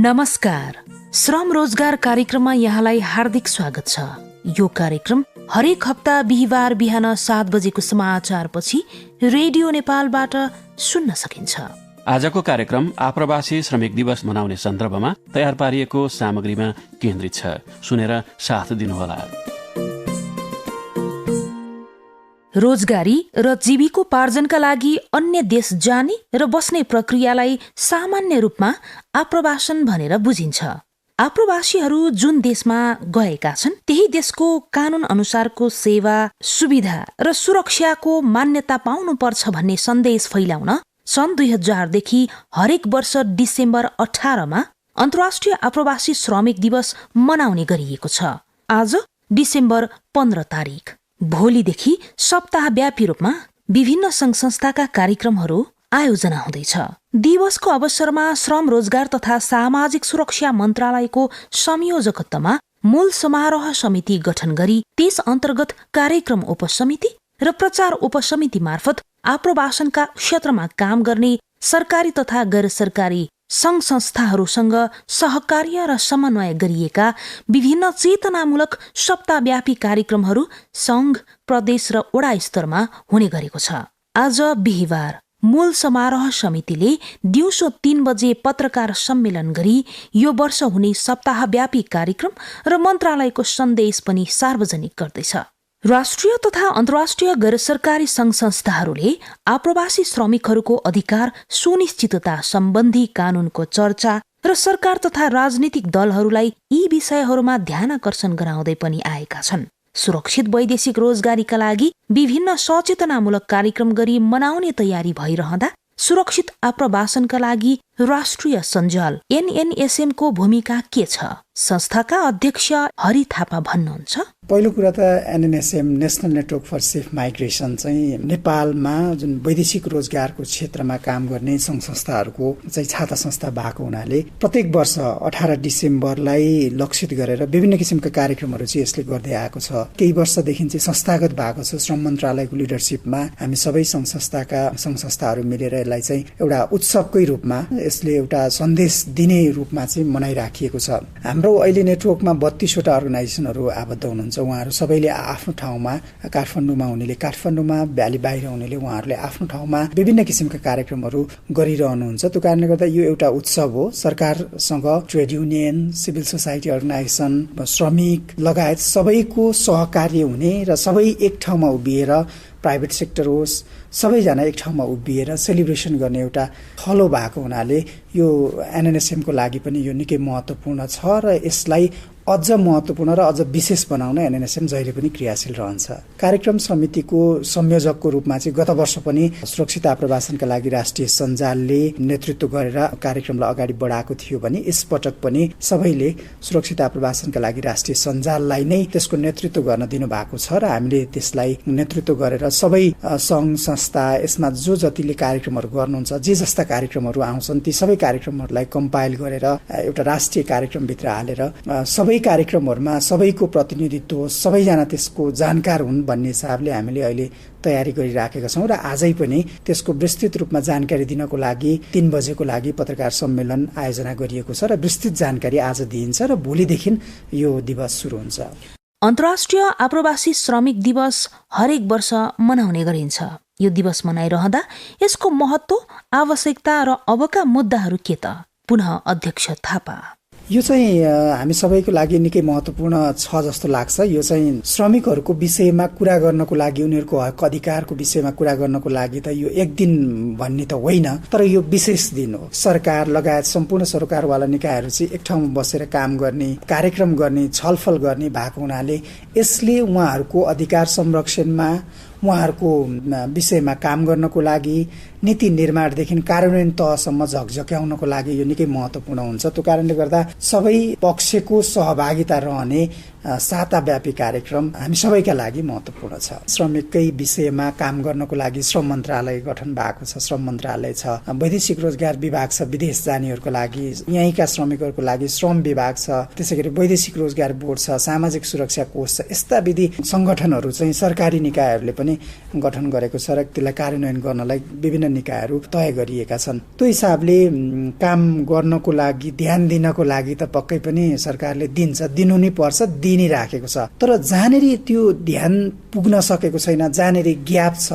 नमस्कार, श्रम रोजगार कार्यक्रममा यहाँलाई हार्दिक स्वागत छ। यो कार्यक्रम हरेक हप्ता बिहिबार बिहान 7 बजेको समाचारपछि रेडियो नेपालबाट सुन्न सकिन्छ। आजको कार्यक्रम आप्रवासी श्रमिक दिवस मनाउने सन्दर्भमा तयार पारिएको सामग्रीमा केन्द्रित छ। सुनेर साथ दिनुहोला। रोजगारी र जीविकोपार्जनका लागि अन्य देश जाने र बस्ने प्रक्रियालाई सामान्य रूपमा आप्रवासन भनेर बुझिन्छ। आप्रवासीहरू जुन देशमा गएका छन् त्यही देशको कानून अनुसारको सेवा, सुविधा र सुरक्षाको मान्यता पाउनुपर्छ भन्ने सन्देश फैलाउन सन् 2000 देखि हरेक वर्ष डिसेम्बर 18 मा अन्तर्राष्ट्रिय आप्रवासी श्रमिक दिवस मनाउने गरिएको छ। आज डिसेम्बर 15 तारिक। भोलिदेखि सप्ताहव्यापी रूपमा विभिन्न संघ संस्थाका कार्यक्रमहरू आयोजना हुँदैछ। दिवसको अवसरमा श्रम रोजगार तथा सामाजिक सुरक्षा मन्त्रालयको संयोजकत्वमा मूल समारोह समिति गठन गरी त्यस अन्तर्गत कार्यक्रम उपसमिति र प्रचार उपसमिति मार्फत आप्रवासनका क्षेत्रमा काम गर्ने सरकारी तथा गैर सरकारी संघ संस्थाहरूसँग सहकार्य र समन्वय गरिएका विभिन्न चेतनामूलक सप्ताहव्यापी कार्यक्रमहरू संघ, प्रदेश र वडा स्तरमा हुने गरेको छ। आज बिहिबार मूल समारोह समितिले दिउँसो 3 बजे पत्रकार सम्मेलन गरी यो वर्ष हुने सप्ताहव्यापी कार्यक्रम र मन्त्रालयको सन्देश पनि सार्वजनिक गर्दैछ। राष्ट्रिय तथा अन्तर्राष्ट्रिय गैर सरकारी संघ संस्थाहरूले आप्रवासी श्रमिकहरूको अधिकार सुनिश्चितता सम्बन्धी कानूनको चर्चा र सरकार तथा राजनीतिक दलहरूलाई यी विषयहरूमा ध्यानाकर्षण गराउँदै पनि आएका छन्। सुरक्षित वैदेशिक रोजगारीका लागि विभिन्न सचेतनामूलक कार्यक्रम गरी मनाउने तयारी भइरहँदा सुरक्षित आप्रवासनका लागि राष्ट्रिय सञ्जाल NNSM को भूमिका के छ? संस्थाका अध्यक्ष हरि थापा भन्नुहुन्छ। पहिलो कुरा त NNSM national network for safe migration चाहिँ नेपालमा जुन वैदेशिक रोजगारको क्षेत्रमा काम गर्ने संघ संस्थाहरूको चाहिँ छाता संस्था भएको हुनाले प्रत्येक वर्ष 18 डिसेम्बरलाई लक्षित गरेर विभिन्न किसिमका कार्यक्रमहरू चाहिँ यसले गर्दै आएको छ। केही वर्षदेखि चाहिँ संस्थागत भएको छ। श्रम मन्त्रालयको लिडरसिपमा हामी सबै संघ संस्थाहरू मिलेर यसलाई चाहिँ एउटा उत्सवकै रूपमा यसले एउटा सन्देश दिने रूपमा चाहिँ मनाइराखिएको छ। हाम्रो अहिले नेटवर्कमा 32 वटा अर्गनाइजेसनहरू आबद्ध हुनुहुन्छ। उहाँहरू सबैले आफ्नो ठाउँमा, काठमाडौँमा हुनेले काठमाडौँमा, भ्याली बाहिर हुनेले उहाँहरूले आफ्नो ठाउँमा विभिन्न किसिमका कार्यक्रमहरू गरिरहनुहुन्छ। त्यो कारणले गर्दा यो एउटा उत्सव हो। सरकारसँग trade union, civil society organisation, श्रमिक लगायत सबैको सहकार्य हुने र सबै एक ठाउँमा उभिएर, प्राइभेट सेक्टर होस्, सबैजना एक ठाउँमा उभिएर सेलिब्रेसन गर्ने एउटा थलो भएको हुनाले यो NNSM को लागि पनि यो निकै महत्त्वपूर्ण छ र यसलाई अझ महत्त्वपूर्ण र अझ विशेष बनाउन NNSM जहिले पनि क्रियाशील रहन्छ। कार्यक्रम समितिको संयोजकको रूपमा चाहिँ गत वर्ष पनि सुरक्षित आप्रवासनका लागि राष्ट्रिय सञ्जालले नेतृत्व गरेर कार्यक्रमलाई अगाडि बढाएको थियो भने यसपटक पनि सबैले सुरक्षित आप्रवासनका लागि राष्ट्रिय सञ्जाललाई नै त्यसको नेतृत्व गर्न दिनुभएको छ र हामीले त्यसलाई नेतृत्व गरेर सबै संघ संस्था यसमा जो जतिले कार्यक्रमहरू गर्नुहुन्छ, जे जस्ता कार्यक्रमहरू आउँछन् ती सबै कार्यक्रमहरूलाई कम्पाइल गरेर एउटा राष्ट्रिय कार्यक्रमभित्र हालेर सबै कार्यक्रमहरूमा सबैको प्रतिनिधित्व, सबैजना त्यसको जानकार हुन् भन्ने हिसाबले हामीले अहिले तयारी गरिराखेका छौँ र आजै पनि त्यसको विस्तृत रूपमा जानकारी दिनको लागि 3 बजेको लागि पत्रकार सम्मेलन आयोजना गरिएको छ र विस्तृत जानकारी आज दिइन्छ र भोलिदेखि यो दिवस सुरु हुन्छ। अन्तर्राष्ट्रिय आप्रवासी श्रमिक दिवस हरेक वर्ष मनाउने गरिन्छ। यो दिवस मनाइरहँदा यसको महत्त्व, आवश्यकता र अबका मुद्दाहरू के त? पुनः अध्यक्ष थापा। यो चाहिँ हामी सबैको लागि निकै महत्त्वपूर्ण छ जस्तो लाग्छ। यो चाहिँ श्रमिकहरूको विषयमा कुरा गर्नको लागि, उनीहरूको हक अधिकारको विषयमा कुरा गर्नको लागि त यो एक दिन भन्ने त होइन, तर यो विशेष दिन हो। सरकार लगायत सम्पूर्ण सरकारवाला निकायहरू चाहिँ एक ठाउँमा बसेर काम गर्ने, कार्यक्रम गर्ने, छलफल गर्ने भएको हुनाले यसले उहाँहरूको अधिकार संरक्षणमा, उहाँहरूको विषयमा काम गर्नको लागि, नीति निर्माणदेखि कार्यान्वयन तहसम्म झकझक्याउनको लागि यो निकै महत्त्वपूर्ण हुन्छ। त्यो कारणले गर्दा सबै पक्षको सहभागिता रहने साताव्यापी कार्यक्रम हामी सबैका लागि महत्त्वपूर्ण छ। श्रमिककै विषयमा काम गर्नको लागि श्रम मन्त्रालय गठन भएको छ, श्रम मन्त्रालय छ, वैदेशिक रोजगार विभाग छ, विदेश जानेहरूको लागि, यहीँका श्रमिकहरूको लागि श्रम विभाग छ, त्यसैगरी वैदेशिक रोजगार बोर्ड छ, सामाजिक सुरक्षा कोष छ। यस्ता विधि सङ्गठनहरू चाहिँ सरकारी निकायहरूले पनि गठन गरेको छ र त्यसलाई कार्यान्वयन गर्नलाई विभिन्न निकायहरू तय गरिएका छन्। त्यो हिसाबले काम गर्नको लागि ध्यान दिनको लागि त पक्कै पनि सरकारले दिनु नै पर्छ, दिनै राखेको छ। तर जहाँनेरि त्यो ध्यान पुग्न सकेको छैन, जहाँनेरि ग्याप छ,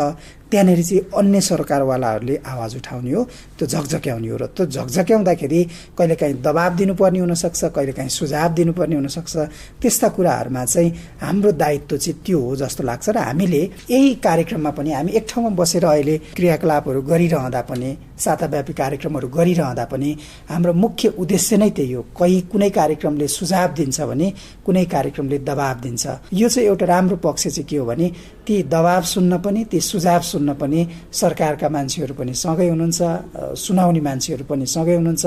त्यहाँनेरि चाहिँ अन्य सरकारवालाहरूले आवाज उठाउने हो, त्यो झकझक्याउने हो। र त्यो झकझक्याउँदाखेरि कहिलेकाहीँ दबाब दिनुपर्ने हुनसक्छ, कहिलेकाहीँ सुझाव दिनुपर्ने हुनसक्छ। त्यस्ता कुराहरूमा चाहिँ हाम्रो दायित्व चाहिँ त्यो हो जस्तो लाग्छ। र हामीले यही कार्यक्रममा पनि हामी एक ठाउँमा बसेर अहिले क्रियाकलापहरू गरिरहँदा पनि, साताव्यापी कार्यक्रमहरू गरिरहँदा पनि हाम्रो मुख्य उद्देश्य नै त्यही हो। कुनै कार्यक्रमले सुझाव दिन्छ भने कुनै कार्यक्रमले दबाब दिन्छ। यो चाहिँ एउटा राम्रो पक्ष चाहिँ के हो भने ती दबाब सुन्न पनि, ती सुझाव सुन्न पनि सरकारका मान्छेहरू पनि सँगै हुनुहुन्छ, सुनाउने मान्छेहरू पनि सँगै हुनुहुन्छ।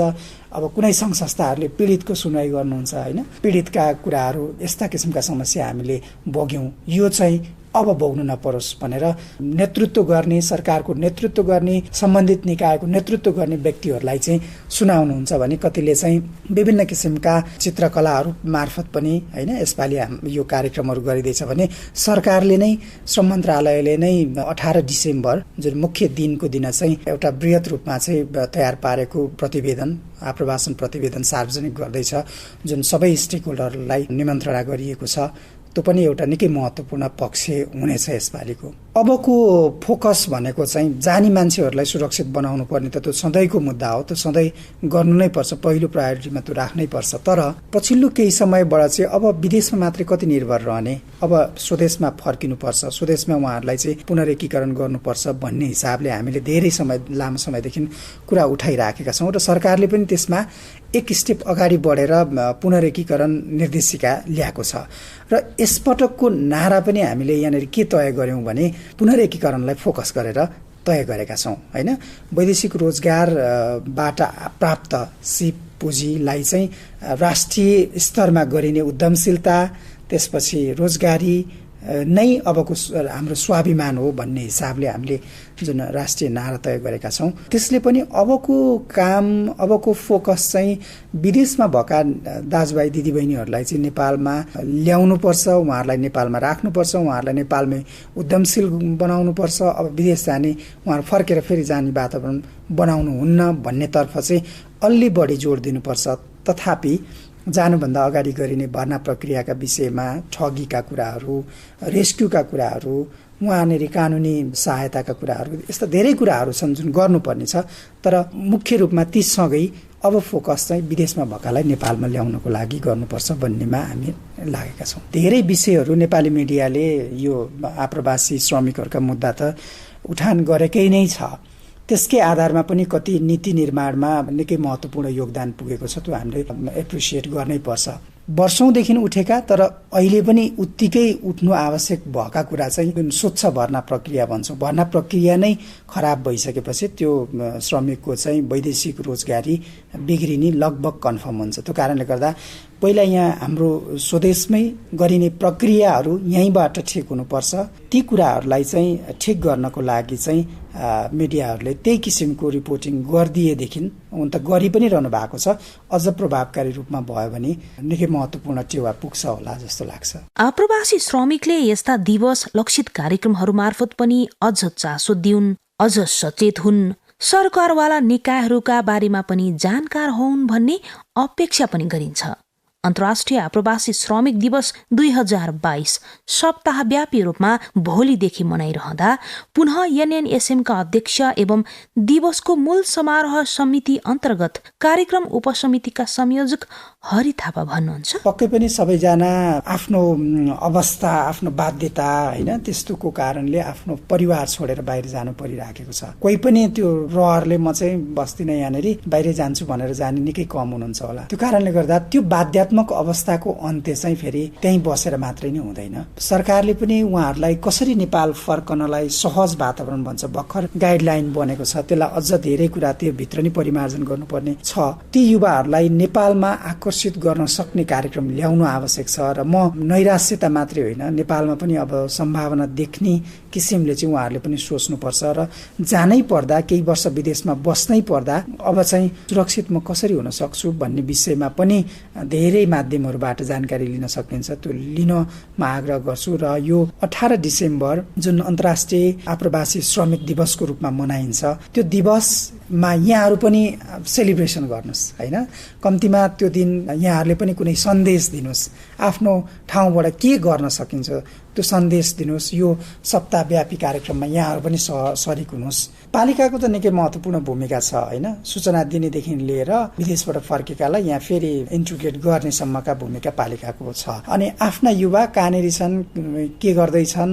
अब कुनै सङ्घ संस्थाहरूले पीडितको सुनवाई गर्नुहुन्छ, होइन, पीडितका कुराहरू, यस्ता किसिमका समस्या हामीले भोग्यौँ, यो चाहिँ अब भोग्नु नपरोस् भनेर नेतृत्व गर्ने, सरकारको नेतृत्व गर्ने, सम्बन्धित निकायको नेतृत्व गर्ने व्यक्तिहरूलाई चाहिँ सुनाउनुहुन्छ भने कतिले चाहिँ विभिन्न किसिमका चित्रकलाहरू मार्फत पनि, होइन, यसपालि यो कार्यक्रमहरू गरिँदैछ भने सरकारले नै, श्रम मन्त्रालयले नै 18 डिसेम्बर जुन मुख्य दिनको दिन चाहिँ एउटा बृहत रूपमा चाहिँ तयार पारेको प्रतिवेदन, आप्रवासन प्रतिवेदन सार्वजनिक गर्दैछ, जुन सबै स्टेक होल्डरलाई निमन्त्रणा गरिएको छ। त्यो पनि एउटा निकै महत्त्वपूर्ण पक्ष हुनेछ यसपालिको। अबको फोकस भनेको चाहिँ जानी मान्छेहरूलाई सुरक्षित बनाउनु पर्ने त त्यो सधैँको मुद्दा हो, त्यो सधैँ गर्नु नै पर्छ, पहिलो प्रायोरिटीमा त्यो राख्नै पर्छ। तर पछिल्लो केही समयबाट चाहिँ अब विदेशमा मात्रै कति निर्भर रहने, अब स्वदेशमा फर्किनुपर्छ, स्वदेशमा उहाँहरूलाई चाहिँ पुनरेकीकरण गर्नुपर्छ भन्ने हिसाबले हामीले धेरै लामो समयदेखि कुरा उठाइराखेका छौँ र सरकारले पनि त्यसमा एक स्टेप अगाडि बढेर पुनरेकीकरण निर्देशिका ल्याएको छ। र यसपटकको नारा पनि हामीले यहाँनिर के तय गर्यौँ भने पुनरेकीकरणलाई फोकस गरेर तय गरेका छौँ, होइन। वैदेशिक रोजगारबाट प्राप्त सिप पुँजीलाई चाहिँ राष्ट्रिय स्तरमा गरिने उद्यमशीलता, त्यसपछि रोजगारी नै अबको हाम्रो स्वाभिमान हो भन्ने हिसाबले हामीले जुन राष्ट्रिय नारा तय गरेका छौँ, त्यसले पनि अबको काम, अबको फोकस चाहिँ विदेशमा भएका दाजुभाइ दिदीबहिनीहरूलाई चाहिँ नेपालमा ल्याउनुपर्छ, उहाँहरूलाई नेपालमा राख्नुपर्छ, उहाँहरूलाई नेपालमै उद्यमशील बनाउनुपर्छ। अब विदेश जाने, उहाँहरू फर्केर फेरि जाने वातावरण बनाउनु हुन्न भन्नेतर्फ चाहिँ अलि बढी जोड दिनुपर्छ। तथापि जानुभन्दा अगाडि गरिने भर्ना प्रक्रियाका विषयमा ठगीका कुराहरू, रेस्क्युका कुराहरू, उहाँनेरि कानुनी सहायताका कुराहरू, यस्ता धेरै कुराहरू छन् जुन गर्नुपर्ने छ। तर मुख्य रूपमा ती सँगै अब फोकस चाहिँ विदेशमा भएकालाई नेपालमा ल्याउनको लागि गर्नुपर्छ भन्नेमा हामी लागेका छौँ। धेरै विषयहरू नेपाली मिडियाले यो आप्रवासी श्रमिकहरूका मुद्दा त उठान गरेकै नै छ। त्यसकै आधारमा पनि कति नीति निर्माणमा निकै महत्त्वपूर्ण योगदान पुगेको छ, त्यो हामीले एप्रिसिएट गर्नै पर्छ। वर्षौंदेखि उठेका तर अहिले पनि उत्तिकै उठ्नु आवश्यक भएका कुरा चाहिँ जुन स्वच्छ भर्ना प्रक्रिया भन्छौँ, भर्ना प्रक्रिया नै खराब भइसकेपछि त्यो श्रमिकको चाहिँ वैदेशिक रोजगारी बिग्रिने लगभग कन्फर्म हुन्छ। त्यो कारणले गर्दा पहिला यहाँ हाम्रो स्वदेशमै गरिने प्रक्रियाहरू यहीँबाट ठिक हुनुपर्छ। ती कुराहरूलाई चाहिँ ठिक गर्नको लागि चाहिँ मिडियाहरूले त्यही किसिमको रिपोर्टिङ गरिदिएदेखि हुन त गरि पनि रहनु भएको छ, अझ प्रभावकारी रूपमा भयो भने निकै महत्त्वपूर्ण टेवा पुग्छ होला जस्तो लाग्छ। आप्रवासी श्रमिकले यस्ता दिवस लक्षित कार्यक्रमहरू मार्फत पनि अझ चासो दिउन्, अझ सचेत हुन्, सरकारवाला निकायहरूका बारेमा पनि जानकार हुन् भन्ने अपेक्षा पनि गरिन्छ। अन्तर्राष्ट्रिय आप्रवासी श्रमिक दिवस 2022 सप्ताहव्यापी रूपमा भोलिदेखि मनाइरहँदा पुनः एनएनएसएमका अध्यक्ष एवं दिवसको मूल समारोह समिति अन्तर्गत कार्यक्रम उपसमितिका संयोजक हरि थापा भन्नुहुन्छ, पक्कै पनि सबैजना आफ्नो अवस्था, आफ्नो बाध्यता, होइन, त्यस्तोको कारणले आफ्नो परिवार छोडेर बाहिर जानु परिराखेको छ। कोही पनि त्यो रहरले म चाहिँ बस्दिनँ यहाँनिर, बाहिर जान्छु भनेर जाने निकै कम हुनुहुन्छ होला। त्यो कारणले गर्दा त्यो बाध्यात्मक अवस्थाको अन्त्य चाहिँ फेरि त्यहीँ बसेर मात्रै नै हुँदैन। सरकारले पनि उहाँहरूलाई कसरी नेपाल फर्कनलाई सहज वातावरण भन्छ, भर्खर गाइडलाइन बनेको छ, त्यसलाई अझ धेरै कुरा त्यो भित्र नै परिमार्जन गर्नुपर्ने छ। ती युवाहरूलाई नेपालमा आकर्षित आकर्षित गर्न सक्ने कार्यक्रम ल्याउनु आवश्यक छ। र म नैराश्यता मात्रै होइन, नेपालमा पनि अब सम्भावना देख्ने किसिमले चाहिँ उहाँहरूले पनि सोच्नुपर्छ र जानै पर्दा केही वर्ष विदेशमा बस्नै पर्दा अब चाहिँ सुरक्षित म कसरी हुन सक्छु भन्ने विषयमा पनि धेरै माध्यमहरूबाट जानकारी लिन सकिन्छ। त्यो लिन म आग्रह गर्छु। र यो 18 डिसेम्बर जुन अन्तर्राष्ट्रिय आप्रवासी श्रमिक दिवसको रूपमा मनाइन्छ, त्यो दिवसमा यहाँहरू पनि सेलिब्रेसन गर्नुहोस् होइन। कम्तीमा त्यो दिन यहाँहरूले पनि कुनै सन्देश दिनुहोस्, आफ्नो ठाउँबाट के गर्न सकिन्छ त्यो सन्देश दिनुहोस्। यो सप्ताहव्यापी कार्यक्रममा यहाँहरू पनि सरिक हुनुहोस्। पालिकाको त निकै महत्त्वपूर्ण भूमिका छ होइन। सूचना दिनेदेखि लिएर विदेशबाट फर्केकालाई यहाँ फेरि इन्टिग्रेट गर्नेसम्मका भूमिका पालिकाको छ। अनि आफ्ना युवा कहाँनिर छन्, के गर्दैछन्,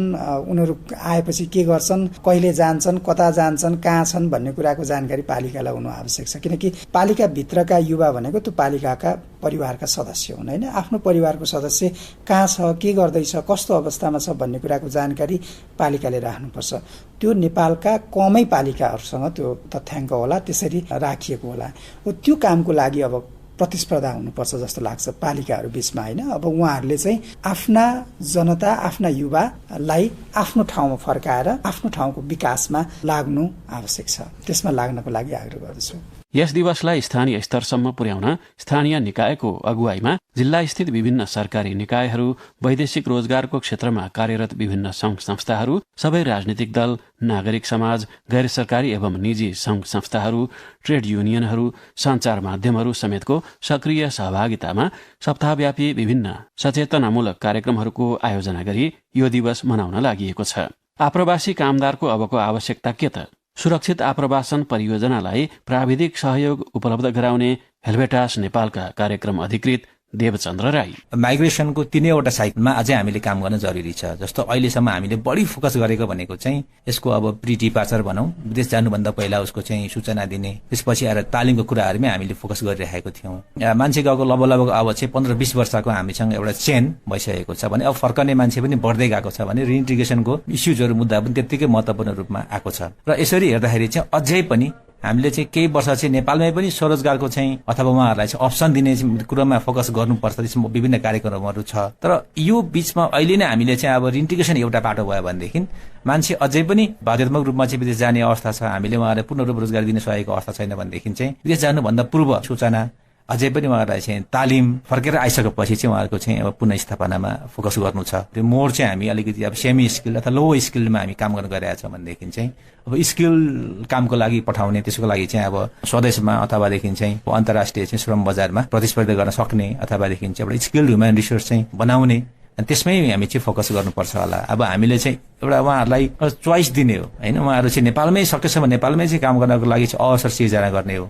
उनीहरू आएपछि के गर्छन्, कहिले जान्छन्, कता जान्छन्, कहाँ छन् भन्ने कुराको जानकारी पालिकालाई हुनु आवश्यक छ। किनकि पालिकाभित्रका युवा भनेको त्यो पालिकाका परिवारका सदस्य हुन् होइन। आफ्नो परिवारको सदस्य कहाँ छ, के गर्दैछ, कस्तो अवस्थामा छ भन्ने कुराको जानकारी पालिकाले राख्नुपर्छ। त्यो नेपालका कमै पालिकाहरूसँग त्यो तथ्याङ्क होला, त्यसरी राखिएको होला। त्यो कामको लागि अब प्रतिस्पर्धा हुनुपर्छ जस्तो लाग्छ पालिकाहरू बिचमा होइन। अब उहाँहरूले चाहिँ आफ्ना जनता, आफ्ना युवालाई आफ्नो ठाउँमा फर्काएर आफ्नो ठाउँको विकासमा लाग्नु आवश्यक छ। त्यसमा लाग्नको लागि आग्रह गर्दछु। यस दिवसलाई स्थानीय स्तरसम्म पुर्याउन स्थानीय निकायको अगुवाईमा जिल्ला स्थित विभिन्न सरकारी निकायहरू, वैदेशिक रोजगारको क्षेत्रमा कार्यरत विभिन्न संघ संस्थाहरू, सबै राजनीतिक दल, नागरिक समाज, गैर सरकारी एवं निजी संघ संस्थाहरू, ट्रेड युनियनहरू, सञ्चार माध्यमहरू समेतको सक्रिय सहभागितामा सप्ताहव्यापी विभिन्न सचेतनामूलक कार्यक्रमहरूको आयोजना गरी यो दिवस मनाउन लागि छ। आप्रवासी कामदारको अबको आवश्यकता के त? सुरक्षित आप्रवासन परियोजनालाई प्राविधिक सहयोग उपलब्ध गराउने हेल्भेटास नेपालका कार्यक्रम अधिकृत देवचन्द्र राई। माइग्रेसनको 3वटा साइकलमा अझै हामीले काम गर्न जरुरी छ। जस्तो अहिलेसम्म हामीले बढी फोकस गरेको भनेको चाहिँ यसको अब प्री डिपार्चर भनौं, विदेश जानुभन्दा पहिला उसको चाहिँ सूचना दिने, त्यसपछि आएर तालिमको कुराहरूमै हामीले फोकस गरिरहेको थियौं। मान्छे गएको लगभग अब चाहिँ 15-20 वर्षको हामीसँग एउटा चेन भइसकेको छ भने अब फर्कने मान्छे पनि बढ्दै गएको छ भने रिइन्टिग्रेसनको इस्युजहरू मुद्दा पनि त्यत्तिकै महत्त्वपूर्ण रूपमा आएको छ। र यसरी हेर्दाखेरि चाहिँ अझै पनि हामीले चाहिँ केही वर्ष चाहिँ नेपालमै पनि स्वरोजगारको चाहिँ अथवा उहाँहरूलाई चाहिँ अप्सन दिने कुरामा फोकस गर्नुपर्छ। त्यसमा विभिन्न कार्यक्रमहरू छ। तर यो बीचमा अहिले नै हामीले चाहिँ अब रिइन्टिग्रेसन एउटा बाटो भयो भनेदेखि मान्छे अझै पनि बाध्यात्मक रूपमा चाहिँ विदेश जाने अवस्था छ, हामीले उहाँहरूलाई पूर्ण रूप रोजगार दिन सकेको अवस्था छैन भनेदेखि चाहिँ विदेश जानुभन्दा पूर्व सूचना, अझै पनि उहाँहरूलाई चाहिँ तालिम, फर्केर आइसकेपछि चाहिँ उहाँहरूको चाहिँ अब पुनःस्थापनामा फोकस गर्नु छ। त्यो मोर चाहिँ हामी अलिकति अब सेमी स्किल अथवा लो स्किलमा हामी काम गर्न गइरहेका छौँ भनेदेखि चाहिँ अब स्किल कामको लागि पठाउने, त्यसको लागि चाहिँ अब स्वदेशमा अथवादेखि चाहिँ अन्तर्राष्ट्रिय चाहिँ श्रम बजारमा प्रतिस्पर्धा गर्न सक्ने अथवादेखि चाहिँ एउटा स्किल्ड ह्युमन रिसोर्स चाहिँ बनाउने, अनि त्यसमै हामी चाहिँ फोकस गर्नुपर्छ होला। अब हामीले चाहिँ एउटा उहाँहरूलाई चोइस दिने हो होइन। उहाँहरू चाहिँ नेपालमै सकेसम्म नेपालमै चाहिँ काम गर्नको लागि चाहिँ अवसर सिर्जना गर्ने हो।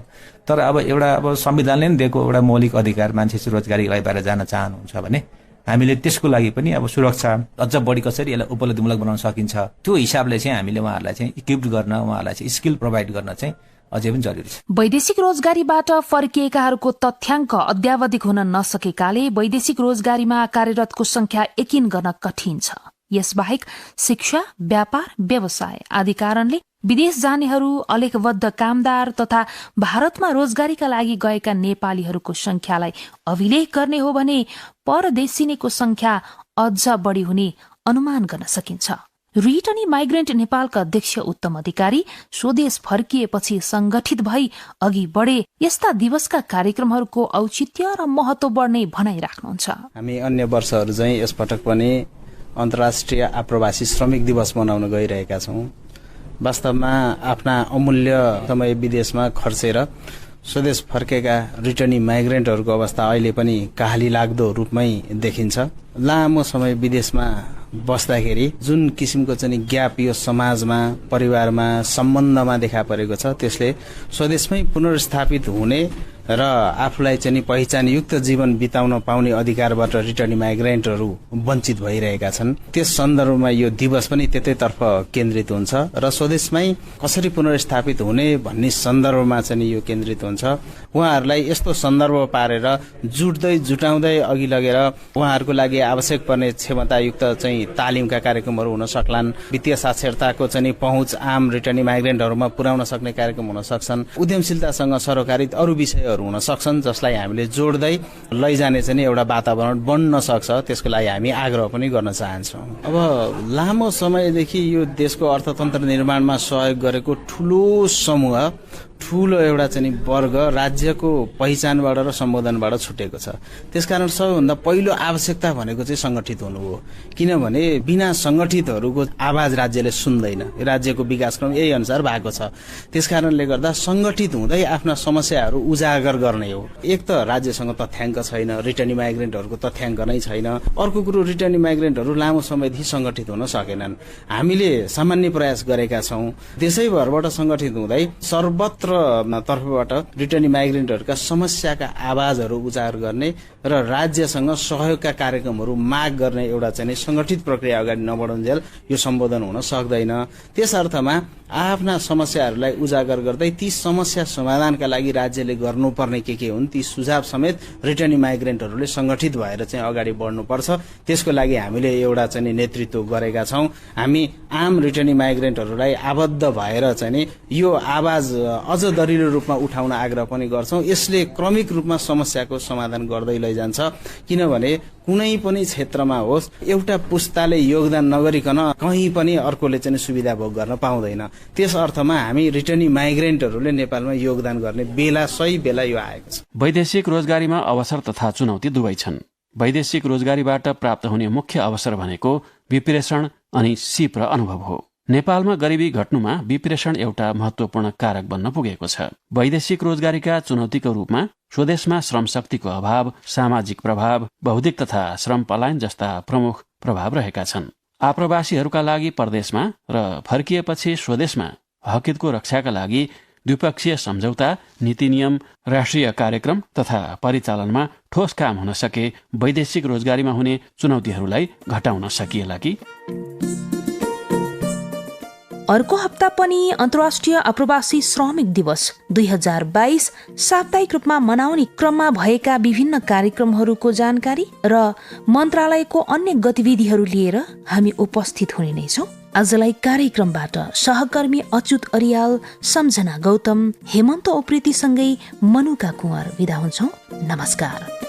तर अब एउटा अब संविधानले पनि दिएको एउटा मौलिक अधिकार, मान्छे चाहिँ रोजगारीको लागि बाहिर जान चाहनुहुन्छ भने हामीले त्यसको लागि पनि अब सुरक्षा अझ बढी कसरी यसलाई उपलब्धिमूलक बनाउन सकिन्छ, त्यो हिसाबले चाहिँ हामीले उहाँहरूलाई चाहिँ इक्विप्ड गर्न, उहाँहरूलाई चाहिँ स्किल प्रोभाइड गर्न चाहिँ अझै पनि जरुरी छ। वैदेशिक रोजगारीबाट फर्किएकाहरूको तथ्याङ्क अद्यावधिक हुन नसकेकाले वैदेशिक रोजगारीमा कार्यरतको संख्या यकिन गर्न कठिन छ। यसबाहेक शिक्षा, व्यापार, व्यवसाय आदि कारणले विदेश जानेहरू, अलेखबद्ध कामदार तथा भारतमा रोजगारीका लागि गएका नेपालीहरूको संख्यालाई अभिलेख गर्ने हो भने परदेशिनेको संख्या अझ बढी हुने अनुमान गर्न सकिन्छ। रिटर्नी माइग्रेन्ट नेपालका अध्यक्ष उत्तम अधिकारी स्वदेश फर्किएपछि संगठित भई अघि बढे यस्ता दिवसका कार्यक्रमहरूको औचित्य र महत्व बढ्ने भनाइराख्नुहुन्छ। हामी अन्य वर्षहरू चाहिँ यसपटक पनि अन्तर्राष्ट्रिय आप्रवासी श्रमिक दिवस मनाउन गइरहेका छौं। वास्तवमा आफ्ना अमूल्य समय विदेशमा खर्चेर स्वदेश फर्केका रिटर्नी माइग्रेन्टहरूको अवस्था अहिले पनि कहाली लाग्दो रूपमै देखिन्छ। लामो समय विदेशमा बस्दाखेरि जुन किसिमको चाहिँ ग्याप यो समाजमा, परिवारमा, सम्बन्धमा देखा परेको छ, त्यसले स्वदेशमै पुनर्स्थापित हुने र आफूलाई चाहिँ पहिचानयुक्त जीवन बिताउन पाउने अधिकारबाट रिटर्नी माइग्रेन्टहरू वञ्चित भइरहेका छन्। त्यस सन्दर्भमा यो दिवस पनि त्यतैतर्फ केन्द्रित हुन्छ र स्वदेशमै कसरी पुनर्स्थापित हुने भन्ने सन्दर्भमा चाहिँ यो केन्द्रित हुन्छ। उहाँहरूलाई यस्तो सन्दर्भ पारेर जुटाउँदै अघि लगेर उहाँहरूको लागि आवश्यक पर्ने क्षमतायुक्त चाहिँ तालिमका कार्यक्रमहरू हुन सक्लान्। वित्तीय साक्षरताको चाहिँ पहुँच आम रिटर्नी माइग्रेन्टहरूमा पुर्याउन सक्ने कार्यक्रम हुन सक्छन्। उद्यमशीलतासँग सरोकारित अरू विषयहरू प्रयासहरू हुन सक्छन् जसलाई हामीले जोड्दै लैजाने चाहिँ एउटा वातावरण बन्न सक्छ। त्यसको लागि हामी आग्रह पनि गर्न चाहन्छौँ। अब लामो समयदेखि यो देशको अर्थतन्त्र निर्माणमा सहयोग गरेको ठुलो समूह, ठुलो एउटा चाहिँ वर्ग राज्यको पहिचानबाट र सम्बोधनबाट छुटेको छ। त्यसकारण सबैभन्दा पहिलो आवश्यकता भनेको चाहिँ सङ्गठित हुनु हो, किनभने बिना सङ्गठितहरूको आवाज राज्यले सुन्दैन। राज्यको विकासक्रम यही अनुसार भएको छ। त्यसकारणले गर्दा सङ्गठित हुँदै आफ्ना समस्याहरू उजागर गर्ने हो। एक त राज्यसँग तथ्याङ्क छैन, रिटर्न माइग्रेन्टहरूको तथ्याङ्क नै छैन। अर्को कुरो, रिटर्न माइग्रेन्टहरू लामो समयदेखि सङ्गठित हुन सकेनन्। हामीले सामान्य प्रयास गरेका छौँ देशैभरबाट सङ्गठित हुँदै सर्वत्र तर्फबाट रिटर्न माइग्रेन्टहरूका समस्याका आवाजहरू उजागर गर्ने र राज्यसँग सहयोगका कार्यक्रमहरू माग गर्ने एउटा चाहिँ सङ्गठित प्रक्रिया अगाडि नबढुन्जेल यो सम्बोधन हुन सक्दैन। त्यस अर्थमा आफ्ना समस्याहरूलाई उजागर गर्दै ती समस्या समाधानका लागि राज्यले गर्नुपर्ने के हुन् ती सुझाव समेत रिटर्न माइग्रेन्टहरूले सङ्गठित भएर चाहिँ अगाडि बढ्नुपर्छ। त्यसको लागि हामीले एउटा चाहिँ नेतृत्व गरेका छौँ। हामी आम रिटर्न माइग्रेन्टहरूलाई आबद्ध भएर चाहिँ यो आवाज अझ दरिलो रूपमा उठाउन आग्रह पनि गर्छौँ। यसले क्रमिक रूपमा समस्याको समाधान गर्दै लैजान्छ। किनभने कुनै पनि क्षेत्रमा होस् एउटा पुस्ताले योगदान नगरिकन कहीँ पनि अर्कोले चाहिँ सुविधा भोग गर्न पाउँदैन। त्यस अर्थमा हामी रिटर्नी माइग्रेन्टहरूले नेपालमा योगदान गर्ने बेला सही बेला यो आएको छ। वैदेशिक रोजगारीमा अवसर तथा चुनौती दुवै छन्। वैदेशिक रोजगारीबाट प्राप्त हुने मुख्य अवसर भनेको विप्रेषण अनि सिप र अनुभव हो। नेपालमा गरिबी घट्नुमा विप्रेषण एउटा महत्वपूर्ण कारक बन्न पुगेको छ। वैदेशिक रोजगारीका चुनौतीको रूपमा स्वदेशमा श्रम शक्तिको अभाव, सामाजिक प्रभाव, बौद्धिक तथा श्रम पलायन जस्ता प्रमुख प्रभाव रहेका छन्। आप्रवासीहरूका लागि परदेशमा र फर्किएपछि स्वदेशमा हकहितको रक्षाका लागि द्विपक्षीय सम्झौता, नीति नियम, राष्ट्रिय कार्यक्रम तथा परिचालनमा ठोस काम हुन सके वैदेशिक रोजगारीमा हुने चुनौतीहरूलाई घटाउन सकिएला कि? अर्को हप्ता पनि अन्तर्राष्ट्रिय आप्रवासी श्रमिक दिवस 2022 साप्ताहिक रूपमा मनाउने क्रममा भएका विभिन्न कार्यक्रमहरूको जानकारी र मन्त्रालयको अन्य गतिविधिहरू लिएर हामी उपस्थित हुने नै छौँ। आजलाई कार्यक्रमबाट सहकर्मी अच्युत अरियाल, सम्झना गौतम, हेमन्त उप्रेतीसँगै मनुका कुँवर बिदा हुन्छौँ। नमस्कार।